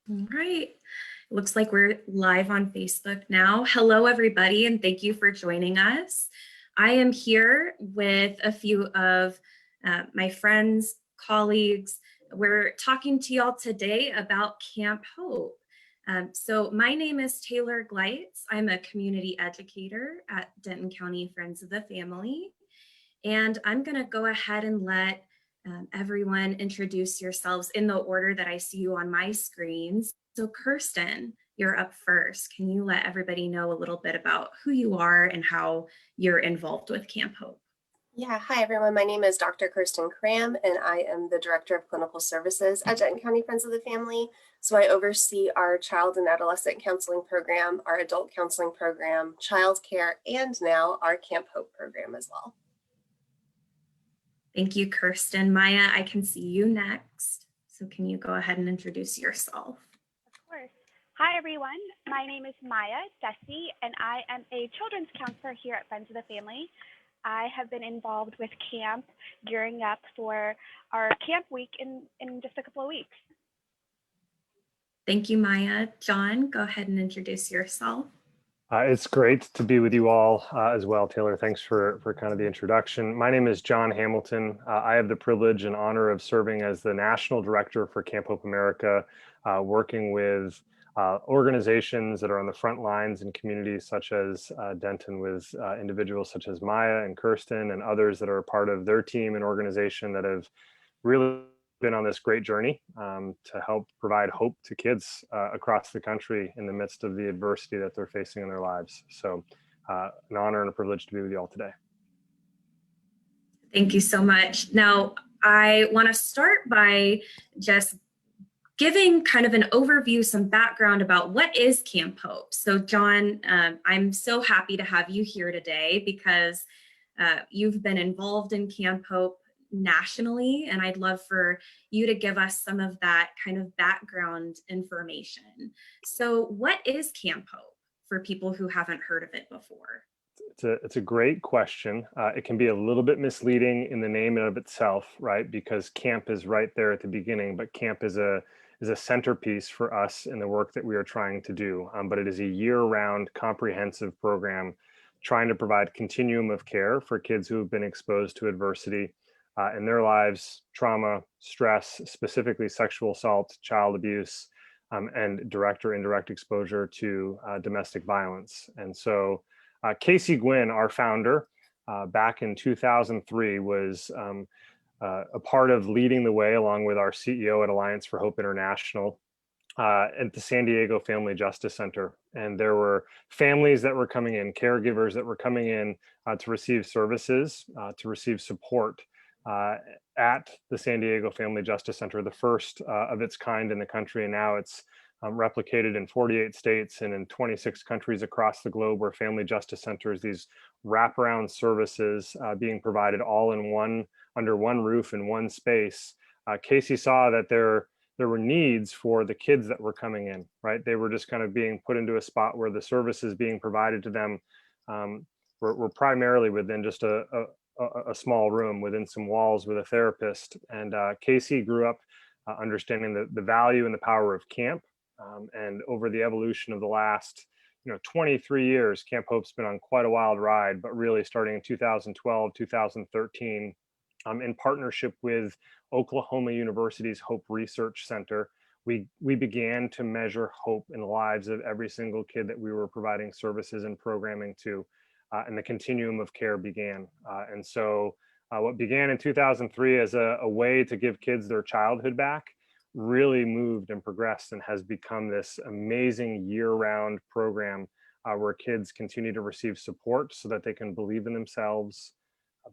All right. Looks like we're live on Facebook now. Hello, everybody, and thank you for joining us. I am here with a few of my friends, colleagues. We're talking to y'all today about Camp Hope. So my name is Taylor Gleitz. I'm a community educator at Denton County Friends of the Family. And I'm going to go ahead and let everyone introduce yourselves in the order that I see you on my screens. So Kirsten, you're up first. Can you let everybody know a little bit about who you are and how you're involved with Camp Hope? Yeah, hi everyone. My name is Dr. Kirsten Cram, and I am the Director of Clinical Services at Denton County Friends of the Family. So I oversee our child and adolescent counseling program, our adult counseling program, child care, and now our Camp Hope program as well. Thank you, Kirsten. Maya, I can see you next. So can you go ahead and introduce yourself? Of course. Hi, everyone. My name is Maya Desi, and I am a children's counselor here at Friends of the Family. I have been involved with camp, gearing up for our camp week in just a couple of weeks. Thank you, Maya. John, go ahead and introduce yourself. It's great to be with you all as well, Taylor. Thanks for kind of the introduction. My name is John Hamilton. I have the privilege and honor of serving as the National Director for Camp Hope America, working with organizations that are on the front lines in communities such as Denton, with individuals such as Maya and Kirsten and others that are a part of their team and organization that have really been on this great journey to help provide hope to kids across the country in the midst of the adversity that they're facing in their lives. So an honor and a privilege to be with you all today. Thank you so much. Now, I want to start by just giving kind of an overview, some background about what is Camp Hope. So John, I'm so happy to have you here today because you've been involved in Camp Hope nationally, and I'd love for you to give us some of that kind of background information. So what is Camp Hope for people who haven't heard of it before? It's a great question. It can be a little bit misleading in the name of itself, right? Because camp is right there at the beginning, but camp is a centerpiece for us in the work that we are trying to do. But it is a year-round comprehensive program trying to provide continuum of care for kids who have been exposed to adversity in their lives, trauma, stress, specifically sexual assault, child abuse, and direct or indirect exposure to domestic violence. And so Casey Gwynn, our founder, back in 2003 was a part of leading the way along with our CEO at Alliance for Hope International at the San Diego Family Justice Center. And there were families that were coming in, caregivers that were coming in to receive services, to receive support at the San Diego Family Justice Center, the first of its kind in the country. And now it's replicated in 48 states and in 26 countries across the globe, where family justice centers, these wraparound services being provided all in one, under one roof in one space. Casey saw that there were needs for the kids that were coming in, right? They were just kind of being put into a spot where the services being provided to them were primarily within just a small room within some walls with a therapist. And Casey grew up understanding the value and the power of camp. And over the evolution of the last 23 years, Camp Hope's been on quite a wild ride, but really starting in 2012, 2013, in partnership with Oklahoma University's Hope Research Center, we began to measure hope in the lives of every single kid that we were providing services and programming to, and the continuum of care began. And so what began in 2003 as a way to give kids their childhood back really moved and progressed and has become this amazing year-round program where kids continue to receive support so that they can believe in themselves,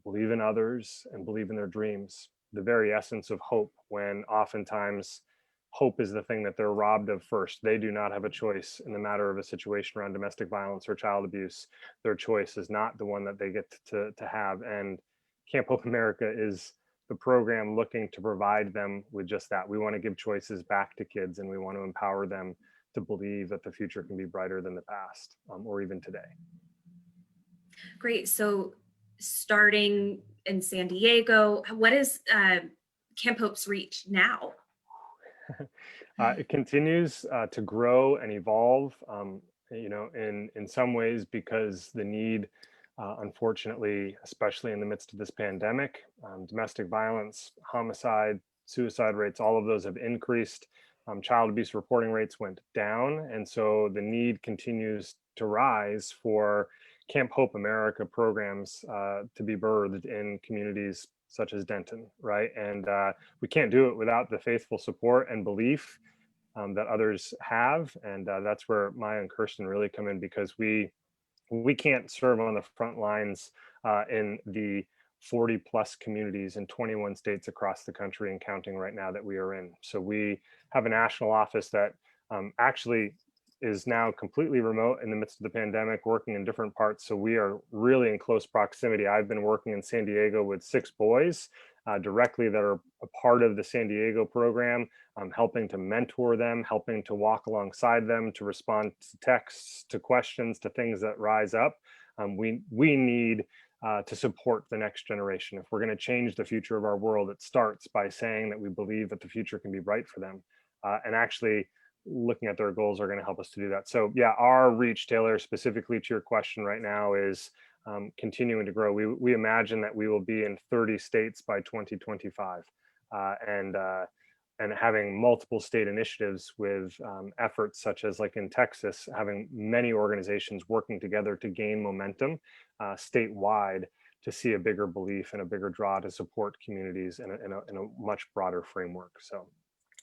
believe in others, and believe in their dreams. The very essence of hope, when oftentimes hope is the thing that they're robbed of first. They do not have a choice in the matter of a situation around domestic violence or child abuse. Their choice is not the one that they get to have. And Camp Hope America is the program looking to provide them with just that. We want to give choices back to kids, and we want to empower them to believe that the future can be brighter than the past, or even today. Great. So starting in San Diego, what is Camp Hope's reach now? It continues to grow and evolve, in some ways because the need, unfortunately, especially in the midst of this pandemic, domestic violence, homicide, suicide rates, all of those have increased. Child abuse reporting rates went down. And so the need continues to rise for Camp Hope America programs to be birthed in communities such as Denton, right? And we can't do it without the faithful support and belief that others have. And that's where Maya and Kirsten really come in, because we can't serve on the front lines in the 40 plus communities in 21 states across the country and counting right now that we are in. So we have a national office that actually is now completely remote in the midst of the pandemic, working in different parts. So we are really in close proximity. I've been working in San Diego with 6 boys directly that are a part of the San Diego program, helping to mentor them, helping to walk alongside them, to respond to texts, to questions, to things that rise up. We need to support the next generation. If we're going to change the future of our world, it starts by saying that we believe that the future can be bright for them, and actually looking at their goals are going to help us to do that. So yeah, our reach, Taylor, specifically to your question right now, is continuing to grow. We imagine that we will be in 30 states by 2025, and having multiple state initiatives with efforts such as, like in Texas, having many organizations working together to gain momentum statewide, to see a bigger belief and a bigger draw to support communities in a much broader framework. So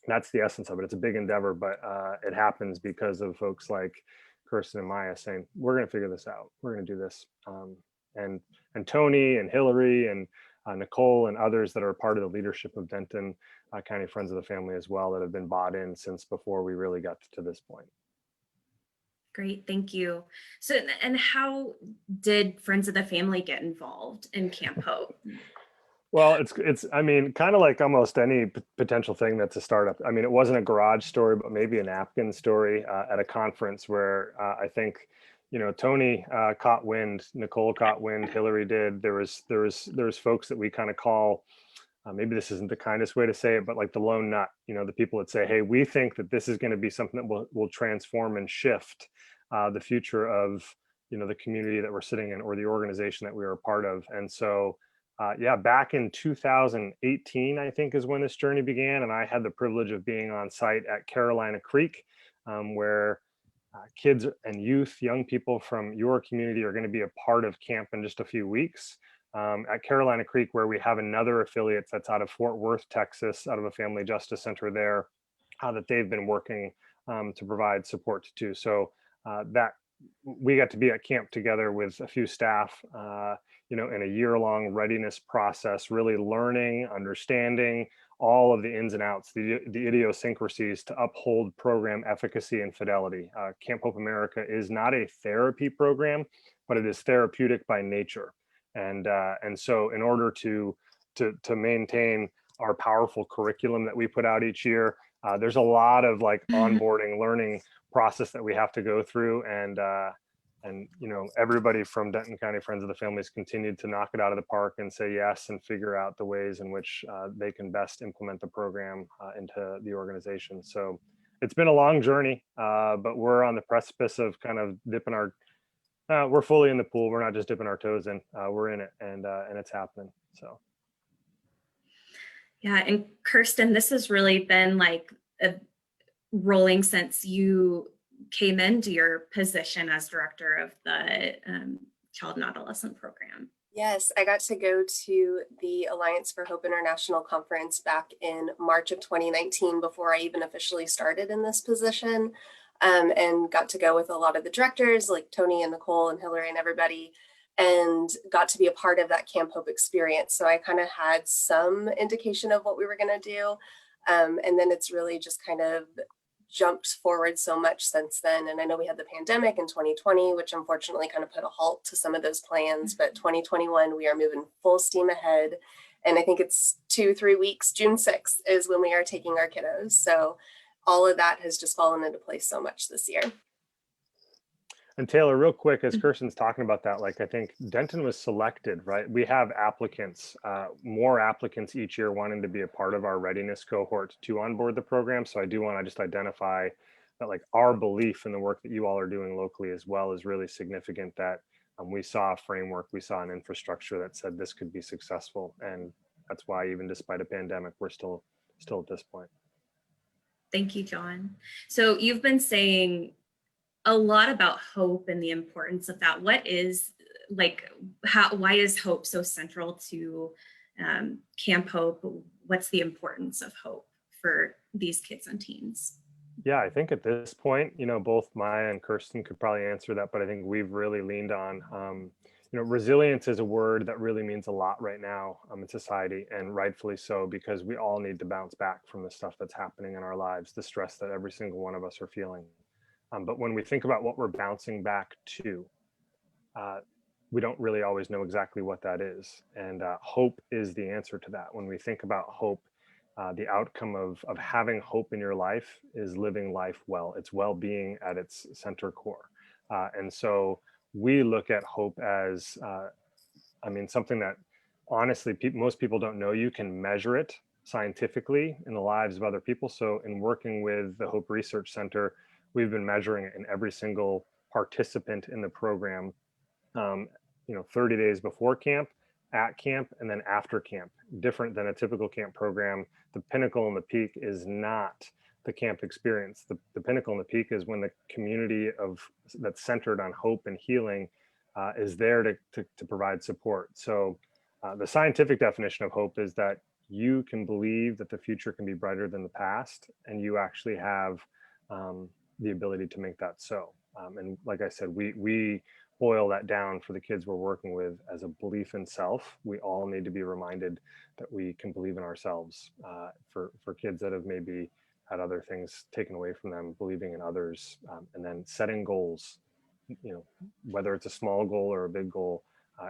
that's the essence of it. It's a big endeavor, but it happens because of folks like Kirsten and Maya saying, we're going to figure this out. We're going to do this. And Tony and Hillary and Nicole and others that are part of the leadership of Denton County Friends of the Family as well, that have been bought in since before we really got to this point. Great, thank you. So, and how did Friends of the Family get involved in Camp Hope? Well, it's I mean, kind of like almost any potential thing that's a startup. I mean, it wasn't a garage story, but maybe a napkin story at a conference where I think, Tony caught wind, Nicole caught wind, Hillary did. There was folks that we kind of call, maybe this isn't the kindest way to say it, but like the lone nut, the people that say, hey, we think that this is going to be something that will transform and shift the future of, the community that we're sitting in, or the organization that we are a part of. And so yeah, back in 2018, I think, is when this journey began. And I had the privilege of being on site at Carolina Creek, where kids and youth, young people from your community are going to be a part of camp in just a few weeks. At Carolina Creek, where we have another affiliate that's out of Fort Worth, Texas, out of a family justice center there, that they've been working to provide support to. So that we got to be at camp together with a few staff, in a year-long readiness process, really learning, understanding all of the ins and outs, the idiosyncrasies to uphold program efficacy and fidelity. Camp Hope America is not a therapy program, but it is therapeutic by nature. And so in order to maintain our powerful curriculum that we put out each year, there's a lot of like onboarding, learning process that we have to go through. And everybody from Denton County Friends of the Family has continued to knock it out of the park and say yes, and figure out the ways in which they can best implement the program into the organization. So it's been a long journey, but we're on the precipice of kind of dipping our, we're fully in the pool. We're not just dipping our toes in, we're in it, and it's happening. So. Yeah, and Kirsten, this has really been like a rolling since you came into your position as director of the Child and Adolescent Program. Yes, I got to go to the Alliance for Hope International Conference back in March of 2019, before I even officially started in this position, and got to go with a lot of the directors like Tony and Nicole and Hillary and everybody, and got to be a part of that Camp Hope experience. So I kind of had some indication of what we were going to do. And then it's really just kind of jumped forward so much since then. And I know we had the pandemic in 2020, which unfortunately kind of put a halt to some of those plans, but 2021, we are moving full steam ahead. And I think it's 2-3 weeks, June 6th is when we are taking our kiddos. So all of that has just fallen into place so much this year. And Taylor, real quick, as Kirsten's talking about that, like I think Denton was selected, right? We have applicants, more applicants each year wanting to be a part of our readiness cohort to onboard the program. So I do want to just identify that like our belief in the work that you all are doing locally as well is really significant, that we saw a framework, we saw an infrastructure that said this could be successful. And that's why even despite a pandemic, we're still at this point. Thank you, John. So you've been saying a lot about hope and the importance of that. What is why is hope so central to Camp Hope? What's the importance of hope for these kids and teens? Yeah, I think at this point, both Maya and Kirsten could probably answer that, but I think we've really leaned on, resilience is a word that really means a lot right now in society, and rightfully so, because we all need to bounce back from the stuff that's happening in our lives, the stress that every single one of us are feeling. But when we think about what we're bouncing back to, we don't really always know exactly what that is. And hope is the answer to that. When we think about hope, the outcome of having hope in your life is living life well. It's well-being at its center core. And so we look at hope as, something that honestly, most people don't know. You can measure it scientifically in the lives of other people. So in working with the Hope Research Center, we've been measuring it in every single participant in the program, 30 days before camp, at camp, and then after camp. Different than a typical camp program. The pinnacle and the peak is not the camp experience. The pinnacle and the peak is when the community that's centered on hope and healing is there to provide support. So the scientific definition of hope is that you can believe that the future can be brighter than the past, and you actually have the ability to make that so. And like I said, we boil that down for the kids we're working with as a belief in self. We all need to be reminded that we can believe in ourselves. For kids that have maybe had other things taken away from them, believing in others, and then setting goals, whether it's a small goal or a big goal,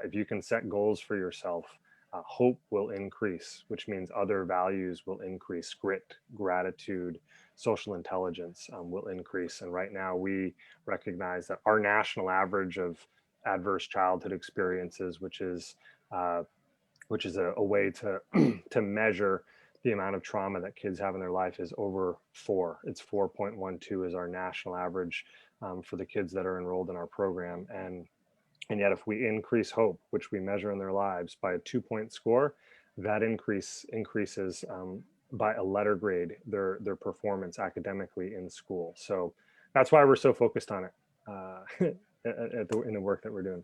if you can set goals for yourself, hope will increase, which means other values will increase. Grit, gratitude, social intelligence will increase. And right now we recognize that our national average of adverse childhood experiences, which is a way to to measure the amount of trauma that kids have in their life, is over 4. It's 4.12 is our national average for the kids that are enrolled in our program. And yet if we increase hope, which we measure in their lives, by a 2-point score, that increases by a letter grade their performance academically in school. So that's why we're so focused on it in the work that we're doing.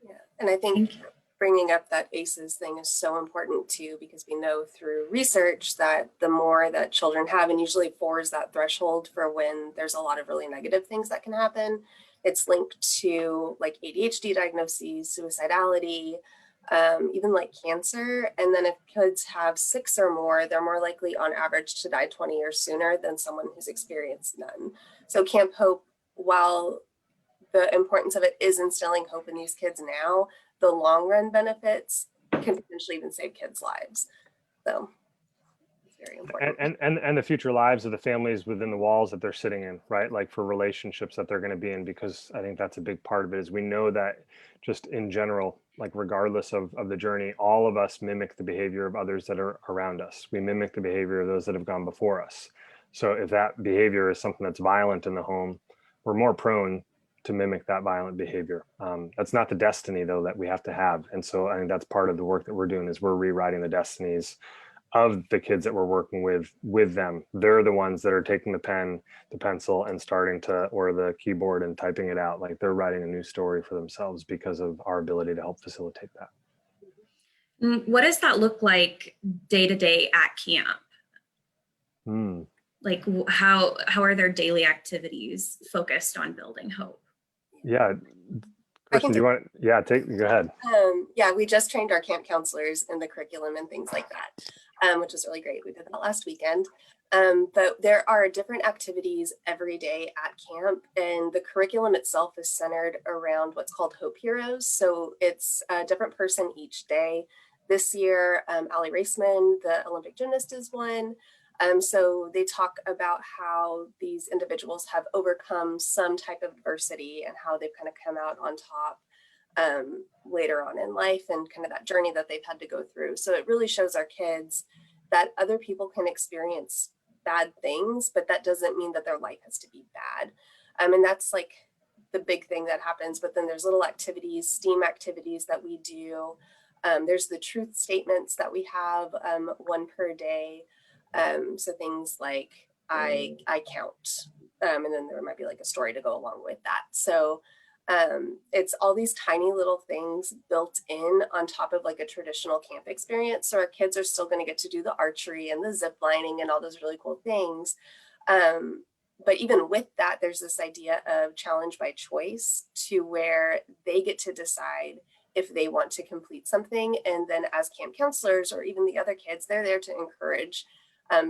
Yeah, and I think bringing up that ACEs thing is so important too, because we know through research that the more that children have, and usually 4 is that threshold for when there's a lot of really negative things that can happen. It's linked to like ADHD diagnoses, suicidality, even like cancer. And then if kids have 6 or more, they're more likely on average to die 20 years sooner than someone who's experienced none. So Camp Hope, while the importance of it is instilling hope in these kids now, the long run benefits can potentially even save kids' lives. So it's very important. And the future lives of the families within the walls that they're sitting in, right? Like for relationships that they're going to be in, because I think that's a big part of it. Is we know that just in general, like regardless of the journey, all of us mimic the behavior of others that are around us. We mimic the behavior of those that have gone before us. So if that behavior is something that's violent in the home, we're more prone to mimic that violent behavior. That's not the destiny though that we have to have. And so I think that's part of the work that we're doing, is we're rewriting the destinies of the kids that we're working with them. They're the ones that are taking the pen, the pencil, and starting to, or the keyboard, and typing it out. Like they're writing a new story for themselves because of our ability to help facilitate that. What does that look like day to day at camp? Like how are their daily activities focused on building hope? Yeah, Kristen, do you want? Yeah, go ahead. Yeah, we just trained our camp counselors in the curriculum and things like that, which was really great. We did that last weekend. But there are different activities every day at camp, and the curriculum itself is centered around what's called Hope Heroes. So it's a different person each day. This year, Allie Raceman, the Olympic gymnast, is one. So they talk about how these individuals have overcome some type of adversity and how they've kind of come out on top later on in life, and kind of that journey that they've had to go through. So it really shows our kids that other people can experience bad things, but that doesn't mean that their life has to be bad. And that's like the big thing that happens. But then there's little activities, STEAM activities that we do. There's the truth statements that we have, one per day. So things like I count, and then there might be like a story to go along with that. So it's all these tiny little things built in on top of like a traditional camp experience. So our kids are still going to get to do the archery and the zip lining and all those really cool things. But even with that, there's this idea of challenge by choice, to where they get to decide if they want to complete something. And then as camp counselors, or even the other kids, they're there to encourage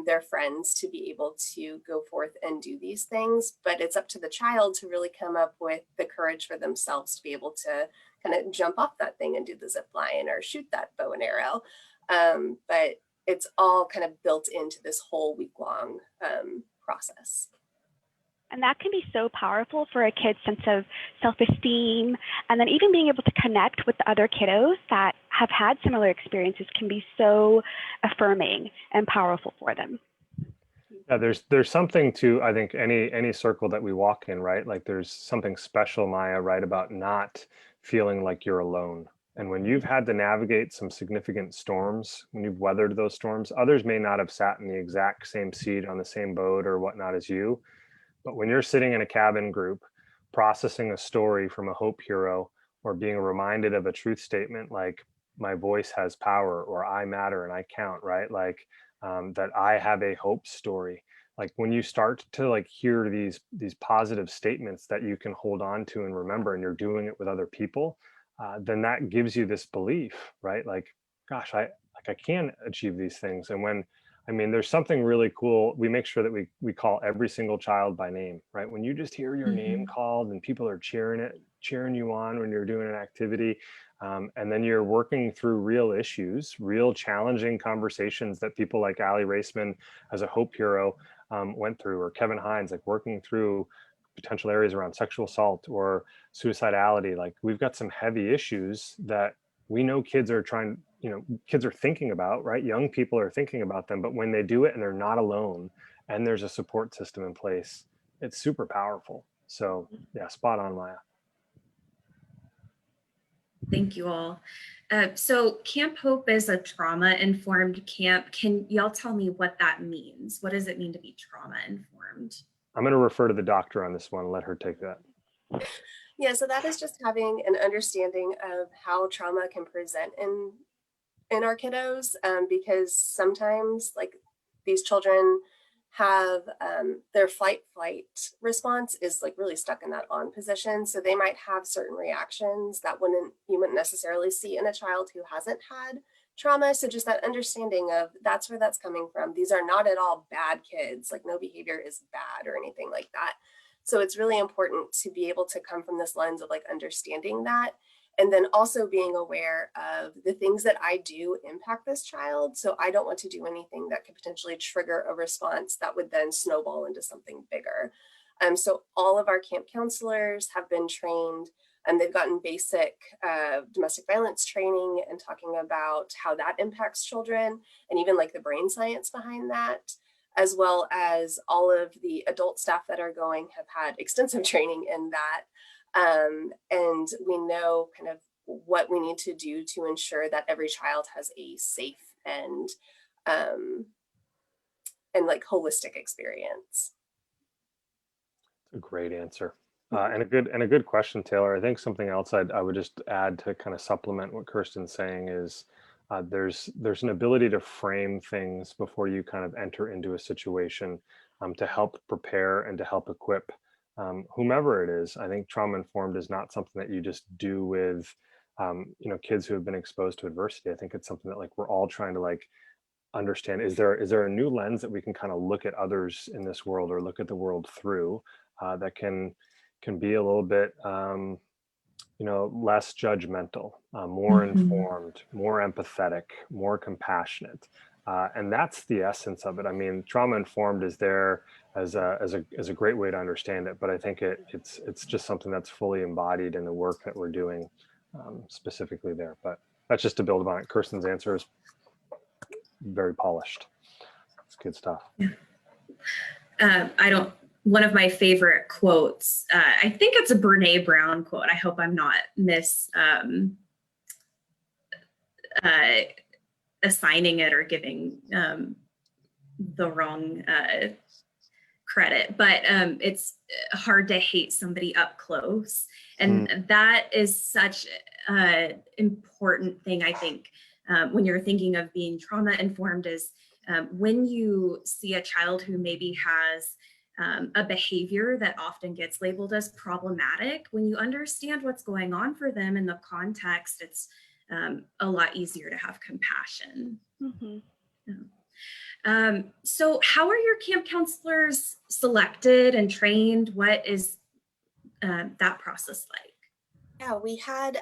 their friends to be able to go forth and do these things. But it's up to the child to really come up with the courage for themselves to be able to kind of jump off that thing and do the zip line or shoot that bow and arrow. But it's all kind of built into this whole week-long process. And that can be so powerful for a kid's sense of self-esteem. And then even being able to connect with the other kiddos that have had similar experiences can be so affirming and powerful for them. Yeah, there's something to, I think, any circle that we walk in, right? Like there's something special, Maya, right, about not feeling like you're alone. And when you've had to navigate some significant storms, when you've weathered those storms, others may not have sat in the exact same seat on the same boat or whatnot as you. But when you're sitting in a cabin group, processing a story from a hope hero, or being reminded of a truth statement like my voice has power, or I matter and I count, right? Like that I have a hope story. Like when you start to like hear these positive statements that you can hold on to and remember, and you're doing it with other people, then that gives you this belief, right? Like, gosh, I can achieve these things. And when I mean, there's something really cool. We make sure that we call every single child by name, right? When you just hear your name called and people are cheering you on when you're doing an activity, and then you're working through real issues, real challenging conversations that people like Allie Raceman as a hope hero went through, or Kevin Hines, like working through potential areas around sexual assault or suicidality. Like we've got some heavy issues that we know kids are trying, kids are thinking about, right? Young people are thinking about them, but when they do it and they're not alone and there's a support system in place, it's super powerful. So yeah, spot on, Maya. Thank you all. So Camp Hope is a trauma-informed camp. Can y'all tell me what that means? What does it mean to be trauma-informed? I'm going to refer to the doctor on this one. Let her take that. Yeah, so that is just having an understanding of how trauma can present in our kiddos, because sometimes like these children have their flight response is like really stuck in that on position. So they might have certain reactions that you wouldn't necessarily see in a child who hasn't had trauma. So just that understanding of that's where that's coming from. These are not at all bad kids. Like no behavior is bad or anything like that. So it's really important to be able to come from this lens of like understanding that, and then also being aware of the things that I do impact this child. So I don't want to do anything that could potentially trigger a response that would then snowball into something bigger. So all of our camp counselors have been trained, and they've gotten basic domestic violence training and talking about how that impacts children, and even like the brain science behind that, as well as all of the adult staff that are going have had extensive training in that. And we know kind of what we need to do to ensure that every child has a safe and like holistic experience. It's a great answer. And a good question, Taylor. I think something else I would just add to kind of supplement what Kirsten's saying is there's an ability to frame things before you kind of enter into a situation, to help prepare and to help equip whomever it is. I think trauma informed is not something that you just do with kids who have been exposed to adversity. I think it's something that like we're all trying to like understand. Is there a new lens that we can kind of look at others in this world, or look at the world through, that can be a little bit less judgmental, more informed, more empathetic, more compassionate. And that's the essence of it. I mean, trauma informed is there as a great way to understand it, but I think it's just something that's fully embodied in the work that we're doing specifically there. But that's just to build on it. Kirsten's answer is very polished. It's good stuff. One of my favorite quotes, I think it's a Brene Brown quote. I hope I'm not assigning it or giving the wrong credit, but it's hard to hate somebody up close. And that is such an important thing, I think, when you're thinking of being trauma informed, is when you see a child who maybe has a behavior that often gets labeled as problematic, when you understand what's going on for them in the context, it's a lot easier to have compassion. So how are your camp counselors selected and trained? What is that process like? Yeah, we had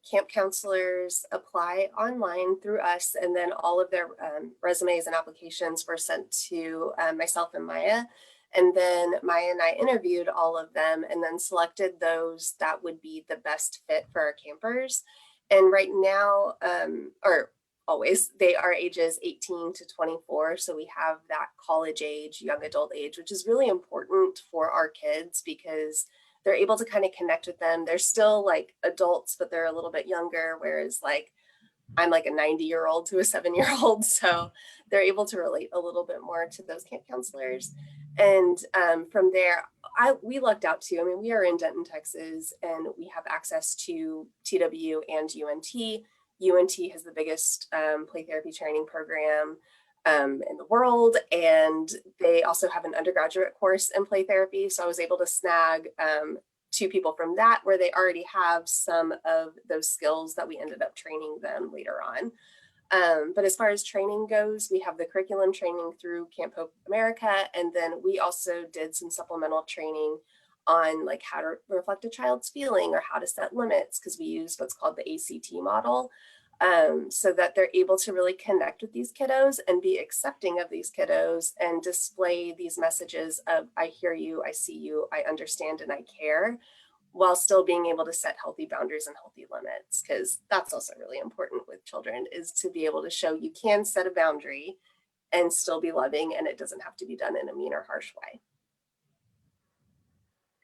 camp counselors apply online through us, and then all of their resumes and applications were sent to myself and Maya. And then Maya and I interviewed all of them and then selected those that would be the best fit for our campers. And right now, or always, they are ages 18 to 24. So we have that college age, young adult age, which is really important for our kids because they're able to kind of connect with them. They're still like adults, but they're a little bit younger. Whereas like I'm like a 90-year-old to a 7-year-old. So they're able to relate a little bit more to those camp counselors. And from there, we lucked out too. I mean, we are in Denton, Texas, and we have access to TW and UNT. UNT has the biggest play therapy training program in the world, and they also have an undergraduate course in play therapy. So I was able to snag 2 people from that where they already have some of those skills that we ended up training them later on. But as far as training goes, we have the curriculum training through Camp Hope America, and then we also did some supplemental training on like how to reflect a child's feeling or how to set limits, because we use what's called the ACT model. So that they're able to really connect with these kiddos and be accepting of these kiddos and display these messages of, I hear you, I see you, I understand, and I care, while still being able to set healthy boundaries and healthy limits. Because that's also really important with children, is to be able to show you can set a boundary and still be loving, and it doesn't have to be done in a mean or harsh way.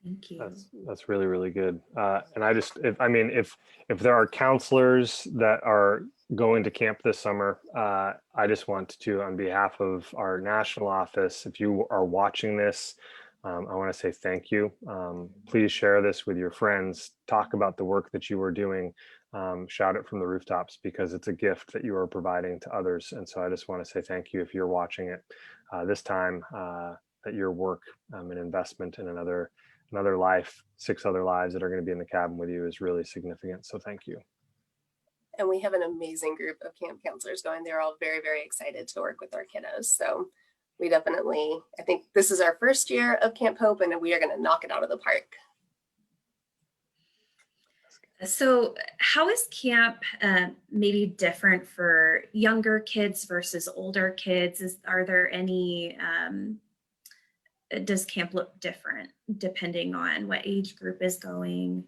Thank you. That's really, really good. And I just, if there are counselors that are going to camp this summer, I just want to, on behalf of our national office, if you are watching this, I want to say thank you. Please share this with your friends. Talk about the work that you are doing. Shout it from the rooftops, because it's a gift that you are providing to others. And so I just want to say thank you if you're watching it this time, that your work, an investment in another life, 6 other lives that are going to be in the cabin with you, is really significant. So thank you. And we have an amazing group of camp counselors going. They're all very, very excited to work with our kiddos. So we definitely, I think this is our first year of Camp Hope, and we are going to knock it out of the park. So how is camp maybe different for younger kids versus older kids? Are there any, does camp look different depending on what age group is going?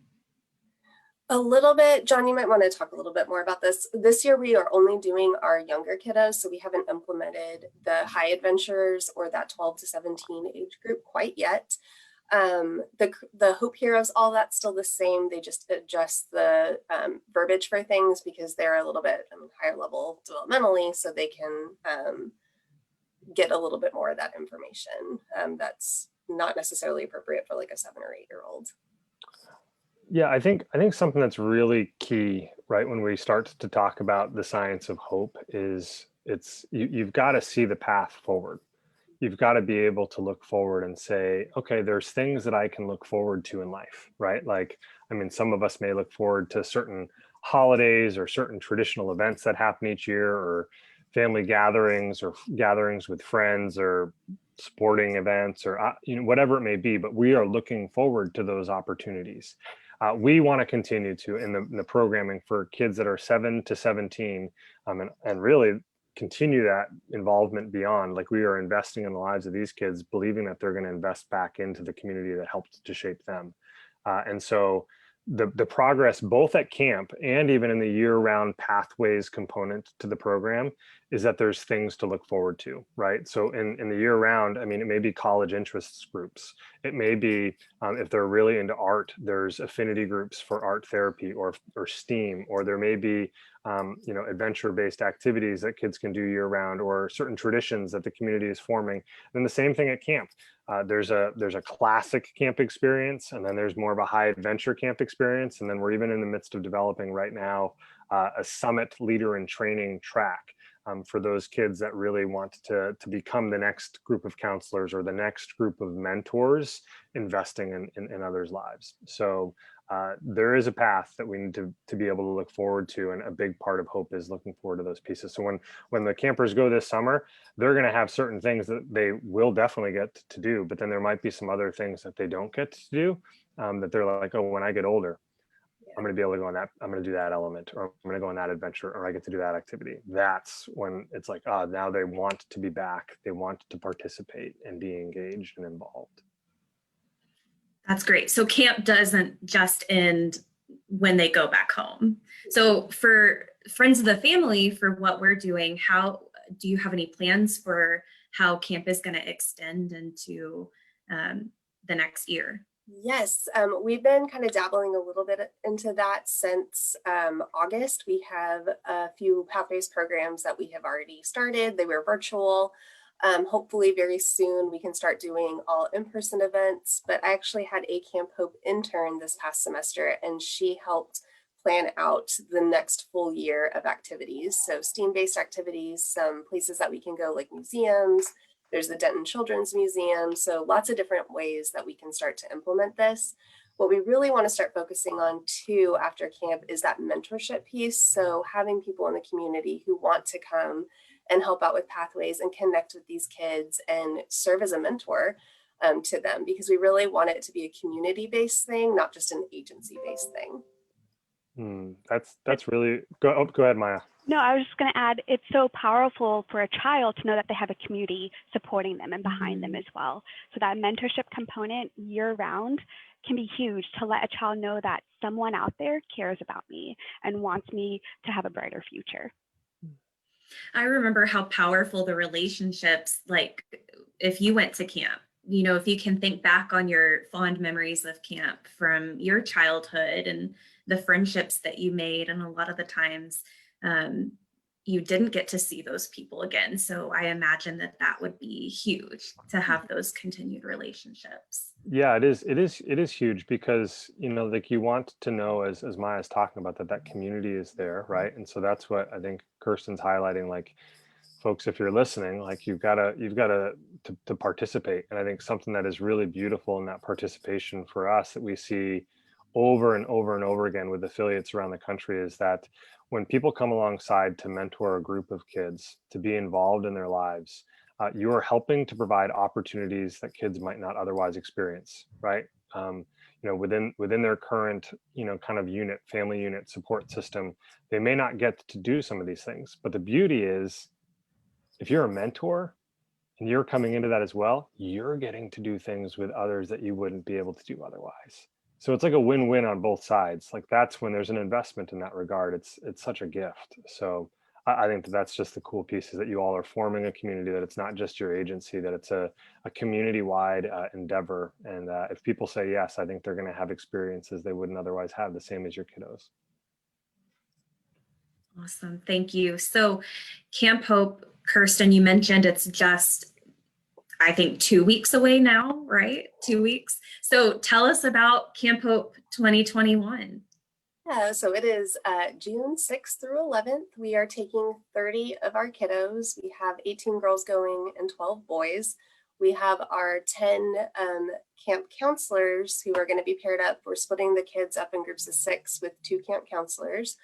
A little bit. John, you might want to talk a little bit more about this. This year, we are only doing our younger kiddos, so we haven't implemented the high adventurers or that 12 to 17 age group quite yet. The Hope Heroes, all that's still the same. They just adjust the verbiage for things because they're a little bit higher level developmentally, so they can get a little bit more of that information that's not necessarily appropriate for like a 7 or 8-year-old. Yeah, I think something that's really key, right, when we start to talk about the science of hope is you've got to see the path forward. You've got to be able to look forward and say, okay, there's things that I can look forward to in life, right? Like, I mean, some of us may look forward to certain holidays or certain traditional events that happen each year, or family gatherings, or gatherings with friends, or sporting events, or whatever it may be. But we are looking forward to those opportunities. We want to continue to, in the programming for kids that are 7 to 17, and really continue that involvement beyond. Like, we are investing in the lives of these kids, believing that they're going to invest back into the community that helped to shape them. And so the progress both at camp and even in the year-round pathways component to the program is that there's things to look forward to, right? So in the year-round, I mean, it may be college interests groups. It may be, if they're really into art, there's affinity groups for art therapy or STEAM, or there may be adventure-based activities that kids can do year-round, or certain traditions that the community is forming. And the same thing at camp. There's a classic camp experience, and then there's more of a high adventure camp experience. And then we're even in the midst of developing right now a summit leader in training track for those kids that really want to become the next group of counselors or the next group of mentors investing in others' lives. So there is a path that we need to be able to look forward to, and a big part of Hope is looking forward to those pieces. So when the campers go this summer, they're going to have certain things that they will definitely get to do, but then there might be some other things that they don't get to do, that they're like, oh, when I get older, I'm going to be able to go on that, I'm going to do that element, or I'm going to go on that adventure, or I get to do that activity. That's when it's like, oh, now they want to be back. They want to participate and be engaged and involved. That's great. So camp doesn't just end when they go back home. So for Friends of the Family, for what we're doing, how do you have any plans for how camp is going to extend into the next year? Yes, we've been kind of dabbling a little bit into that since August. We have a few Pathways programs that we have already started. They were virtual. Hopefully very soon we can start doing all in-person events, but I actually had a Camp Hope intern this past semester, and she helped plan out the next full year of activities. So STEAM-based activities, some places that we can go like museums. There's the Denton Children's Museum. So lots of different ways that we can start to implement this. What we really want to start focusing on too after camp is that mentorship piece. So having people in the community who want to come and help out with Pathways and connect with these kids and serve as a mentor to them, because we really want it to be a community-based thing, not just an agency-based thing. That's really, go ahead, Maya. No, I was just going to add, it's so powerful for a child to know that they have a community supporting them and behind them as well. So that mentorship component year round can be huge, to let a child know that someone out there cares about me and wants me to have a brighter future. I remember how powerful the relationships, like if you went to camp, if you can think back on your fond memories of camp from your childhood and the friendships that you made, and a lot of the times you didn't get to see those people again. So I imagine that would be huge to have those continued relationships. Yeah, it is huge, because like, you want to know, as Maya's talking about, that community is there, right? And so that's what I think Kirsten's highlighting. Like, folks, if you're listening, like, you've got to participate. And I think something that is really beautiful in that participation for us, that we see over and over and over again with affiliates around the country, is that when people come alongside to mentor a group of kids, to be involved in their lives, you are helping to provide opportunities that kids might not otherwise experience, right? Within their current, kind of family unit support system, they may not get to do some of these things. But the beauty is, if you're a mentor and you're coming into that as well, you're getting to do things with others that you wouldn't be able to do otherwise. So it's like a win-win on both sides. Like, that's when there's an investment in that regard. It's such a gift. So I think that's just the cool piece, is that you all are forming a community, that it's not just your agency, that it's a community-wide endeavor. And if people say yes, I think they're going to have experiences they wouldn't otherwise have, the same as your kiddos. Awesome. Thank you. So Camp Hope, Kirsten, you mentioned it's just, I think, 2 weeks away now, right? 2 weeks. So tell us about Camp Hope 2021. Yeah, so it is June 6th through 11th. We are taking 30 of our kiddos. We have 18 girls going and 12 boys. We have our 10 camp counselors who are going to be paired up. We're splitting the kids up in groups of 6 with 2 camp counselors.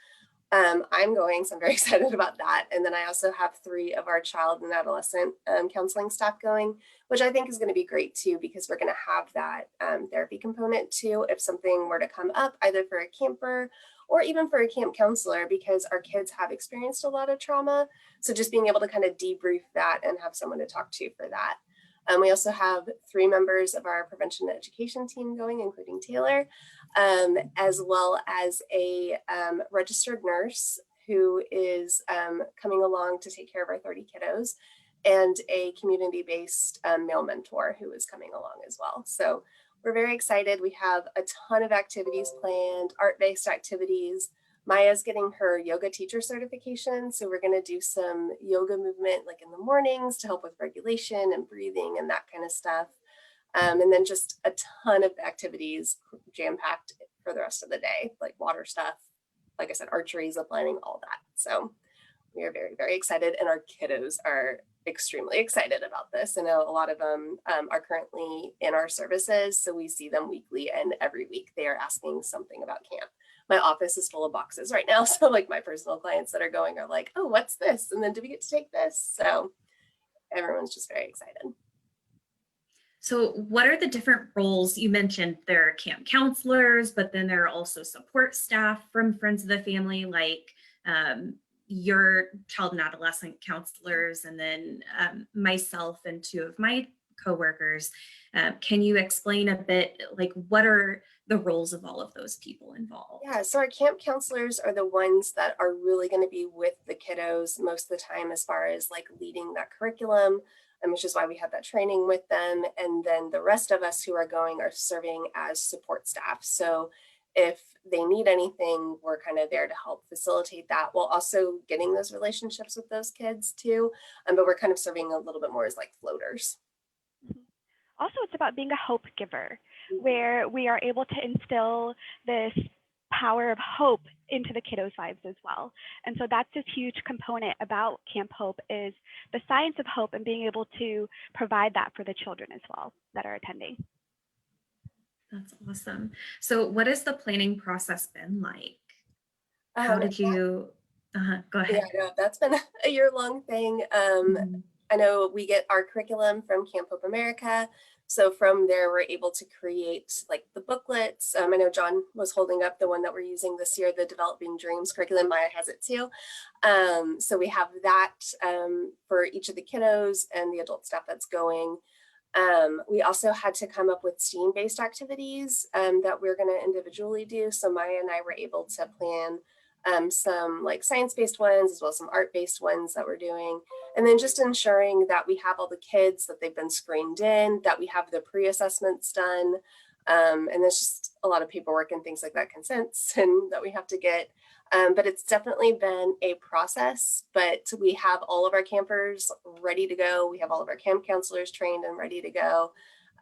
I'm going, so I'm very excited about that. And then I also have 3 of our child and adolescent counseling staff going, which I think is going to be great too, because we're going to have that therapy component too, if something were to come up, either for a camper or even for a camp counselor, because our kids have experienced a lot of trauma. So just being able to kind of debrief that and have someone to talk to for that. We also have 3 members of our prevention and education team going, including Taylor, as well as a registered nurse who is coming along to take care of our 30 kiddos, and a community-based male mentor who is coming along as well. So we're very excited. We have a ton of activities planned, art-based activities. Maya's getting her yoga teacher certification. So we're going to do some yoga movement like in the mornings to help with regulation and breathing and that kind of stuff. And then just a ton of activities jam-packed for the rest of the day, like water stuff, like I said, archery, ziplining, all that. So we are very, very excited, and our kiddos are extremely excited about this. I know a lot of them are currently in our services, so we see them weekly, and every week they are asking something about camp. My office is full of boxes right now, so like my personal clients that are going are like, oh, what's this? And then do we get to take this? So everyone's just very excited. So what are the different roles? You mentioned there are camp counselors, but then there are also support staff from Friends of the Family, like your child and adolescent counselors, and then myself and 2 of my coworkers. Can you explain a bit, like what are the roles of all of those people involved? Yeah, so our camp counselors are the ones that are really going to be with the kiddos most of the time, as far as like leading that curriculum, which is why we have that training with them. And then the rest of us who are going are serving as support staff. So if they need anything, we're kind of there to help facilitate that, while also getting those relationships with those kids too. But we're kind of serving a little bit more as like floaters. Also, it's about being a hope giver, where we are able to instill this power of hope into the kiddos' lives as well. And so that's this huge component about Camp Hope, is the science of hope and being able to provide that for the children as well that are attending. That's awesome. So what has the planning process been like? How did you, go ahead. Yeah, no, that's been a year-long thing. Mhm. I know we get our curriculum from Camp Hope America. So from there, we're able to create like the booklets. I know John was holding up the one that we're using this year, the Developing Dreams curriculum. Maya has it too. So we have that for each of the kiddos and the adult staff that's going. We also had to come up with STEAM-based activities that we're going to individually do. So Maya and I were able to plan some like science-based ones, as well as some art-based ones that we're doing. And then just ensuring that we have all the kids, that they've been screened in, that we have the pre-assessments done. And there's just a lot of paperwork and things like that, consents, and that we have to get. But it's definitely been a process, but we have all of our campers ready to go. We have all of our camp counselors trained and ready to go.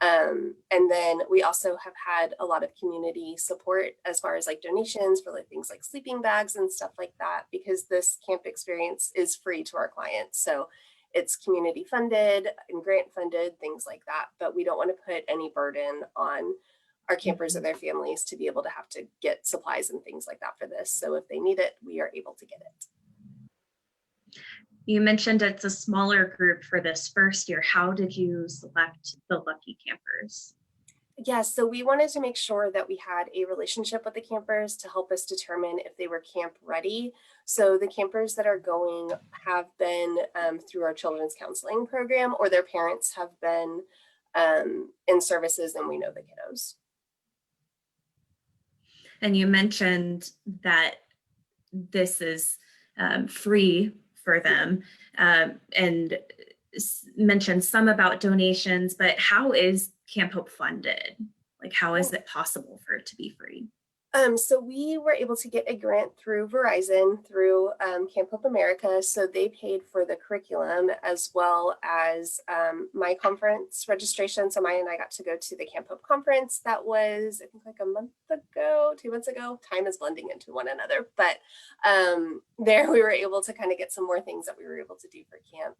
And then we also have had a lot of community support as far as like donations for like things like sleeping bags and stuff like that, because this camp experience is free to our clients. So it's community funded and grant funded, things like that. But we don't want to put any burden on our campers or their families to be able to have to get supplies and things like that for this. So if they need it, we are able to get it. You mentioned it's a smaller group for this first year. How did you select the lucky campers? Yes, so we wanted to make sure that we had a relationship with the campers to help us determine if they were camp ready. So the campers that are going have been through our children's counseling program, or their parents have been in services, and we know the kiddos. And you mentioned that this is free for them, and mentioned some about donations, but how is Camp Hope funded? Like, how is it possible for it to be free? So we were able to get a grant through Verizon, through Camp Hope America. So they paid for the curriculum as well as my conference registration. So Maya and I got to go to the Camp Hope conference. That was, I think, like a month ago, 2 months ago. Time is blending into one another. But there we were able to kind of get some more things that we were able to do for camp.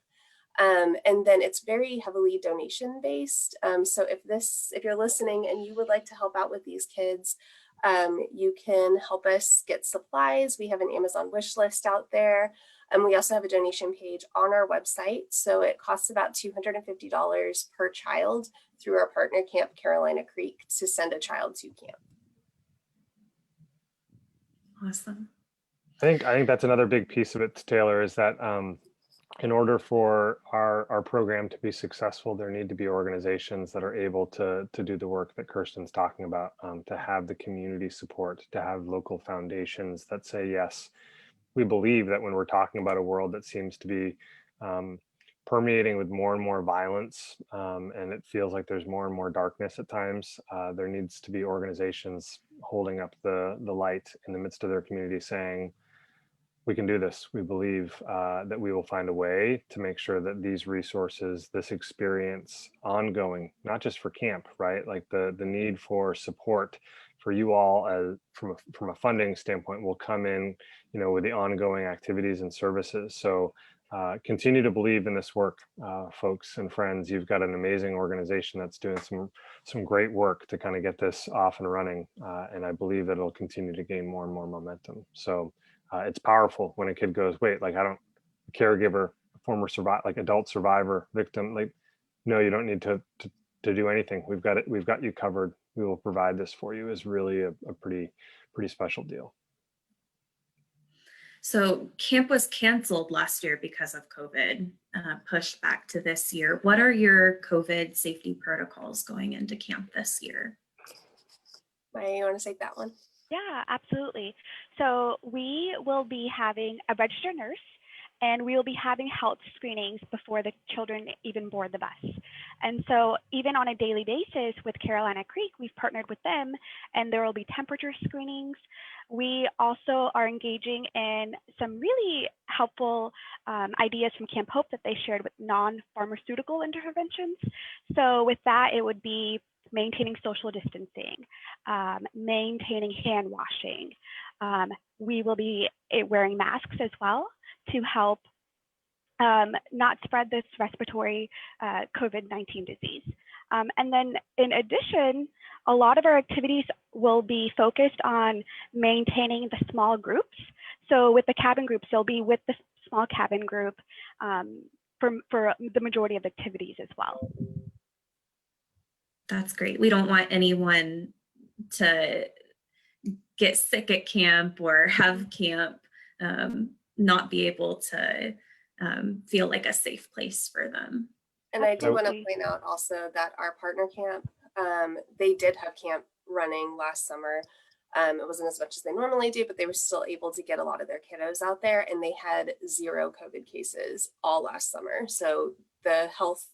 And then it's very heavily donation based. So if you're listening and you would like to help out with these kids, You can help us get supplies. We have an Amazon wish list out there. And we also have a donation page on our website. So it costs about $250 per child through our partner camp, Carolina Creek, to send a child to camp. Awesome. I think that's another big piece of it, Taylor, is that in order for our program to be successful, there need to be organizations that are able to do the work that Kirsten's talking about, to have the community support, to have local foundations that say, yes, we believe that when we're talking about a world that seems to be permeating with more and more violence, and it feels like there's more and more darkness at times, there needs to be organizations holding up the light in the midst of their community saying, we can do this. We believe that we will find a way to make sure that these resources, this experience ongoing, not just for camp, right? Like the need for support for you all as from a funding standpoint will come in, with the ongoing activities and services. So continue to believe in this work, folks and friends. You've got an amazing organization that's doing some great work to kind of get this off and running. And I believe that it'll continue to gain more and more momentum. So it's powerful when a kid goes, wait, like a caregiver, former survivor, like adult survivor, victim, like, no, you don't need to do anything. We've got it. We've got you covered. We will provide this for you is really a pretty special deal. So camp was canceled last year because of COVID, pushed back to this year. What are your COVID safety protocols going into camp this year? Maya, you want to take that one? Yeah, absolutely. So we will be having a registered nurse, and we will be having health screenings before the children even board the bus. And so even on a daily basis with Carolina Creek, we've partnered with them, and there will be temperature screenings. We also are engaging in some really helpful ideas from Camp Hope that they shared with non-pharmaceutical interventions. So with that, it would be maintaining social distancing, maintaining hand washing. We will be wearing masks as well to help not spread this respiratory COVID-19 disease. And then in addition, a lot of our activities will be focused on maintaining the small groups. So with the cabin groups, they'll be with the small cabin group for the majority of activities as well. That's great. We don't want anyone to get sick at camp or have camp not be able to feel like a safe place for them. And I do want to point out also that our partner camp, they did have camp running last summer. It wasn't as much as they normally do, but they were still able to get a lot of their kiddos out there, and they had 0 COVID cases all last summer. So the health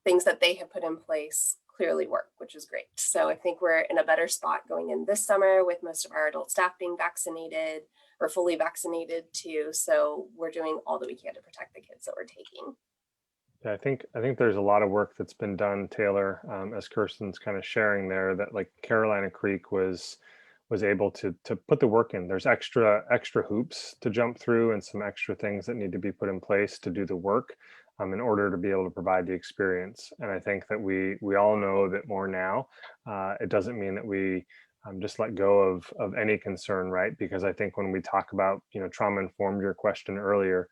things that they have put in place clearly work, which is great. So I think we're in a better spot going in this summer with most of our adult staff being vaccinated or fully vaccinated too. So we're doing all that we can to protect the kids that we're taking. Yeah, I think there's a lot of work that's been done, Taylor, as Kirsten's kind of sharing there, that like Carolina Creek was able to put the work in. There's extra hoops to jump through and some extra things that need to be put in place to do the work in order to be able to provide the experience. And I think that we all know a bit more now. It doesn't mean that we just let go of any concern, right? Because I think when we talk about, trauma informed your question earlier,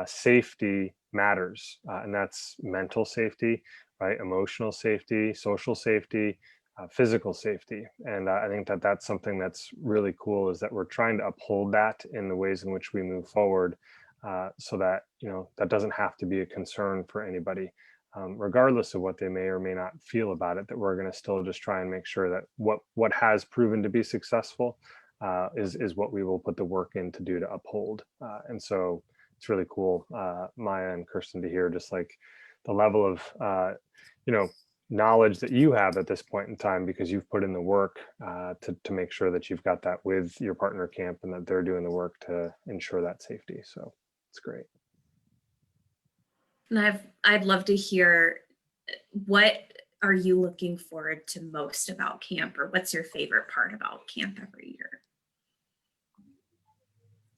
safety matters, and that's mental safety, right? Emotional safety, social safety, physical safety. And I think that that's something that's really cool, is that we're trying to uphold that in the ways in which we move forward, so that, that doesn't have to be a concern for anybody, regardless of what they may or may not feel about it, that we're going to still just try and make sure that what has proven to be successful is what we will put the work in to do to uphold. And so it's really cool, Maya and Kirsten, to hear just like the level of, knowledge that you have at this point in time, because you've put in the work to make sure that you've got that with your partner camp and that they're doing the work to ensure that safety. So it's great. And I'd love to hear, what are you looking forward to most about camp, or what's your favorite part about camp every year?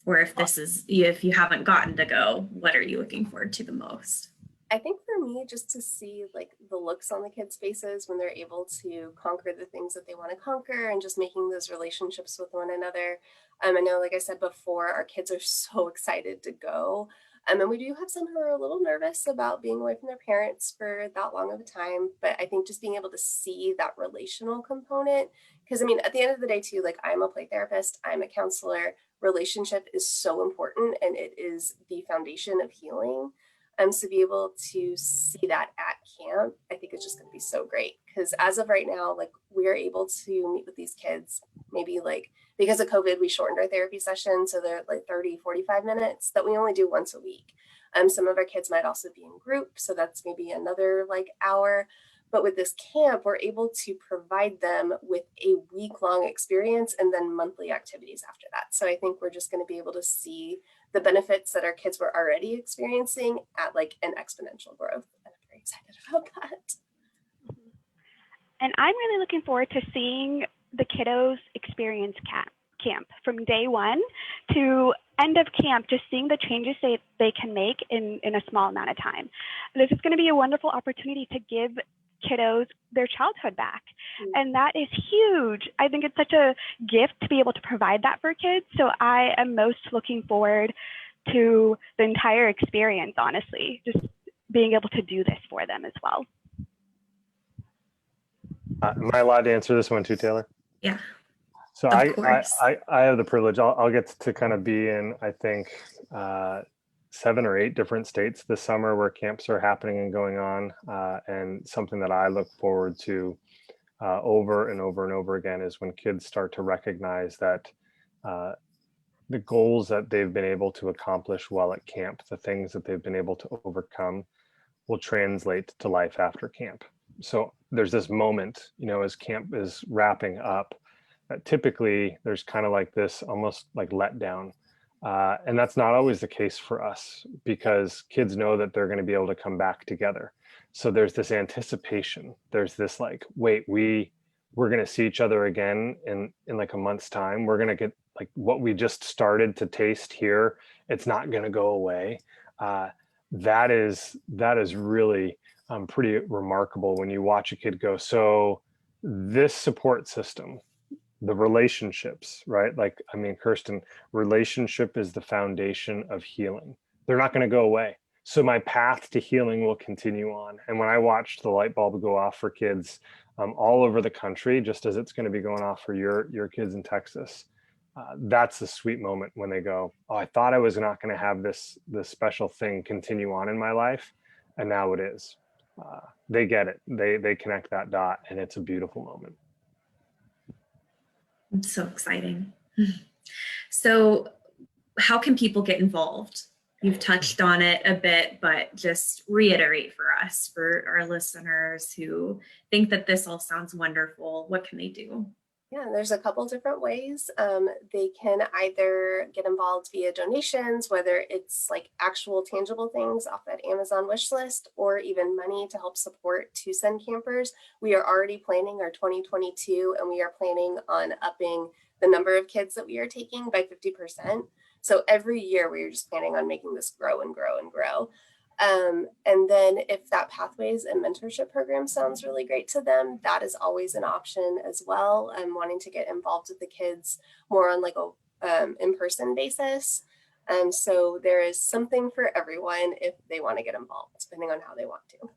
Or if you haven't gotten to go, what are you looking forward to the most? I think for me, just to see like the looks on the kids' faces when they're able to conquer the things that they want to conquer and just making those relationships with one another. I know, like I said before, our kids are so excited to go. And we do have some who are a little nervous about being away from their parents for that long of a time. But I think just being able to see that relational component, because I mean, at the end of the day, too, like I'm a play therapist, I'm a counselor. Relationship is so important and it is the foundation of healing. So be able to see that at camp, I think it's just going to be so great. Because as of right now, like we are able to meet with these kids, maybe like because of COVID, we shortened our therapy session. So they're like 30, 45 minutes that we only do once a week. Some of our kids might also be in group. So that's maybe another like hour. But with this camp, we're able to provide them with a week-long experience and then monthly activities after that. So I think we're just going to be able to see the benefits that our kids were already experiencing at like an exponential growth. And I'm very excited about that. And I'm really looking forward to seeing the kiddos experience camp from day one to end of camp, just seeing the changes they can make in a small amount of time. This is going to be a wonderful opportunity to give kiddos their childhood back. And that is huge. I think it's such a gift to be able to provide that for kids. So I am most looking forward to the entire experience, honestly, just being able to do this for them as well. Am I allowed to answer this one too, Taylor? Yeah, So of course. I have the privilege. I'll get to kind of be in, I think, 7 or 8 different states this summer where camps are happening and going on. And something that I look forward to over and over and over again is when kids start to recognize that the goals that they've been able to accomplish while at camp, the things that they've been able to overcome, will translate to life after camp. So there's this moment, as camp is wrapping up, that typically there's kind of like this almost like letdown. And that's not always the case for us because kids know that they're going to be able to come back together. So there's this anticipation. There's this like, wait, we're going to see each other again in like a month's time. We're going to get like what we just started to taste here. It's not going to go away. That is really pretty remarkable when you watch a kid go. So this support system, the relationships, right? Like, I mean, Kirsten, relationship is the foundation of healing. They're not going to go away. So my path to healing will continue on. And when I watched the light bulb go off for kids all over the country, just as it's going to be going off for your kids in Texas, that's the sweet moment when they go, oh, I thought I was not going to have this special thing continue on in my life. And now it is. They get it. They connect that dot and it's a beautiful moment. It's so exciting. So how can people get involved? You've touched on it a bit, but just reiterate for us, for our listeners who think that this all sounds wonderful. What can they do? Yeah, there's a couple different ways. They can either get involved via donations, whether it's like actual tangible things off that Amazon wish list, or even money to help support to send campers. We are already planning our 2022, and we are planning on upping the number of kids that we are taking by 50%. So every year we are just planning on making this grow and grow and grow. And then if that pathways and mentorship program sounds really great to them, that is always an option as well. Wanting to get involved with the kids more on like a in-person basis. So there is something for everyone if they want to get involved, depending on how they want to.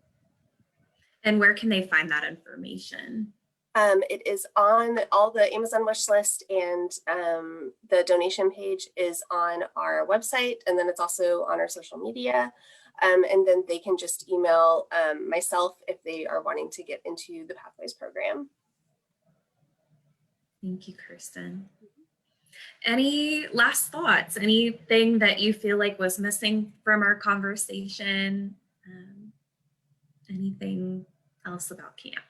And where can they find that information? It is on all the Amazon wish list, and the donation page is on our website, and then it's also on our social media. And then they can just email myself if they are wanting to get into the Pathways program. Thank you, Kirsten. Any last thoughts? Anything that you feel like was missing from our conversation? Anything else about camp?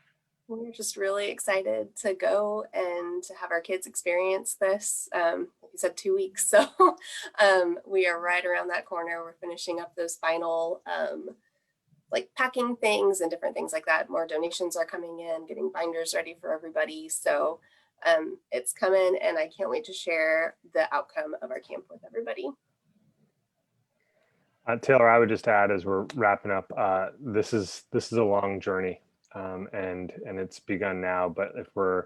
We're just really excited to go and to have our kids experience this. Like you said, 2 weeks. So we are right around that corner. We're finishing up those final like packing things and different things like that. More donations are coming in, getting binders ready for everybody. So it's coming, and I can't wait to share the outcome of our camp with everybody. Taylor, I would just add as we're wrapping up, this is a long journey, and it's begun now. But if we're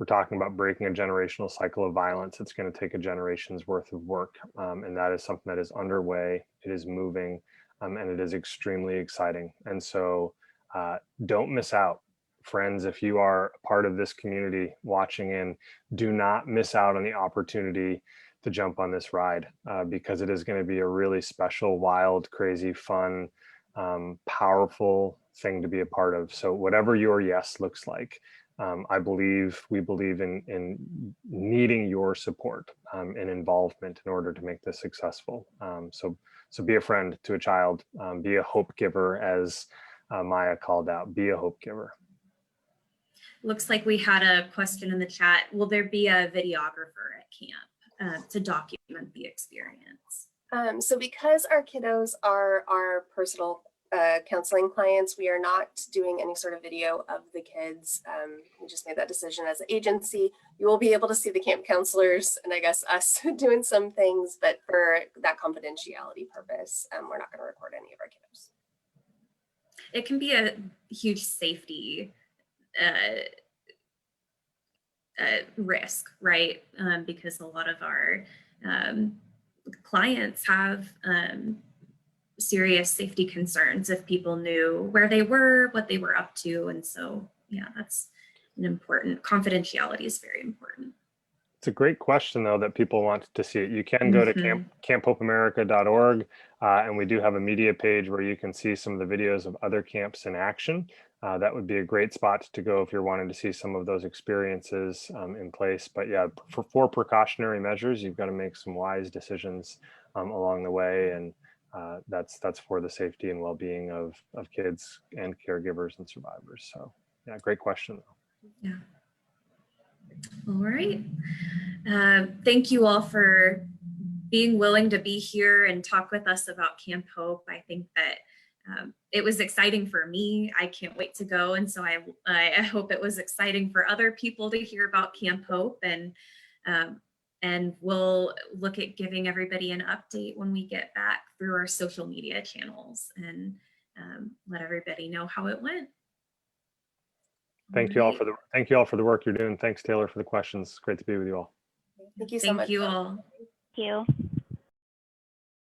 talking about breaking a generational cycle of violence, it's going to take a generation's worth of work, and that is something that is underway. It is moving, and it is extremely exciting. And so, don't miss out, friends. If you are a part of this community watching in, do not miss out on the opportunity to jump on this ride, because it is going to be a really special, wild, crazy, fun, powerful thing to be a part of. So whatever your yes looks like, we believe in needing your support and involvement in order to make this successful. So be a friend to a child, be a hope giver, as Maya called out, be a hope giver. Looks like we had a question in the chat. Will there be a videographer at camp to document the experience? So because our kiddos are our personal counseling clients, we are not doing any sort of video of the kids. We just made that decision as an agency. You will be able to see the camp counselors and I guess us doing some things, but for that confidentiality purpose, we're not going to record any of our kiddos. It can be a huge safety risk, right? Because a lot of our clients have serious safety concerns if people knew where they were, what they were up to. And so, yeah, that's an important, confidentiality is very important. It's a great question, though, that people want to see it. You can go to camphopeamerica.org, and we do have a media page where you can see some of the videos of other camps in action. That would be a great spot to go if you're wanting to see some of those experiences in place. But yeah, for precautionary measures, you've got to make some wise decisions along the way, and that's for the safety and well-being of kids and caregivers and survivors. So yeah, great question, though. Yeah. All right. Thank you all for being willing to be here and talk with us about Camp Hope. I think that it was exciting for me. I can't wait to go. And so I hope it was exciting for other people to hear about Camp Hope. And we'll look at giving everybody an update when we get back through our social media channels and let everybody know how it went. Thank you all for the work you're doing. Thanks, Taylor, for the questions. Great to be with you all. Thank you so much. Thank you all. Thank you.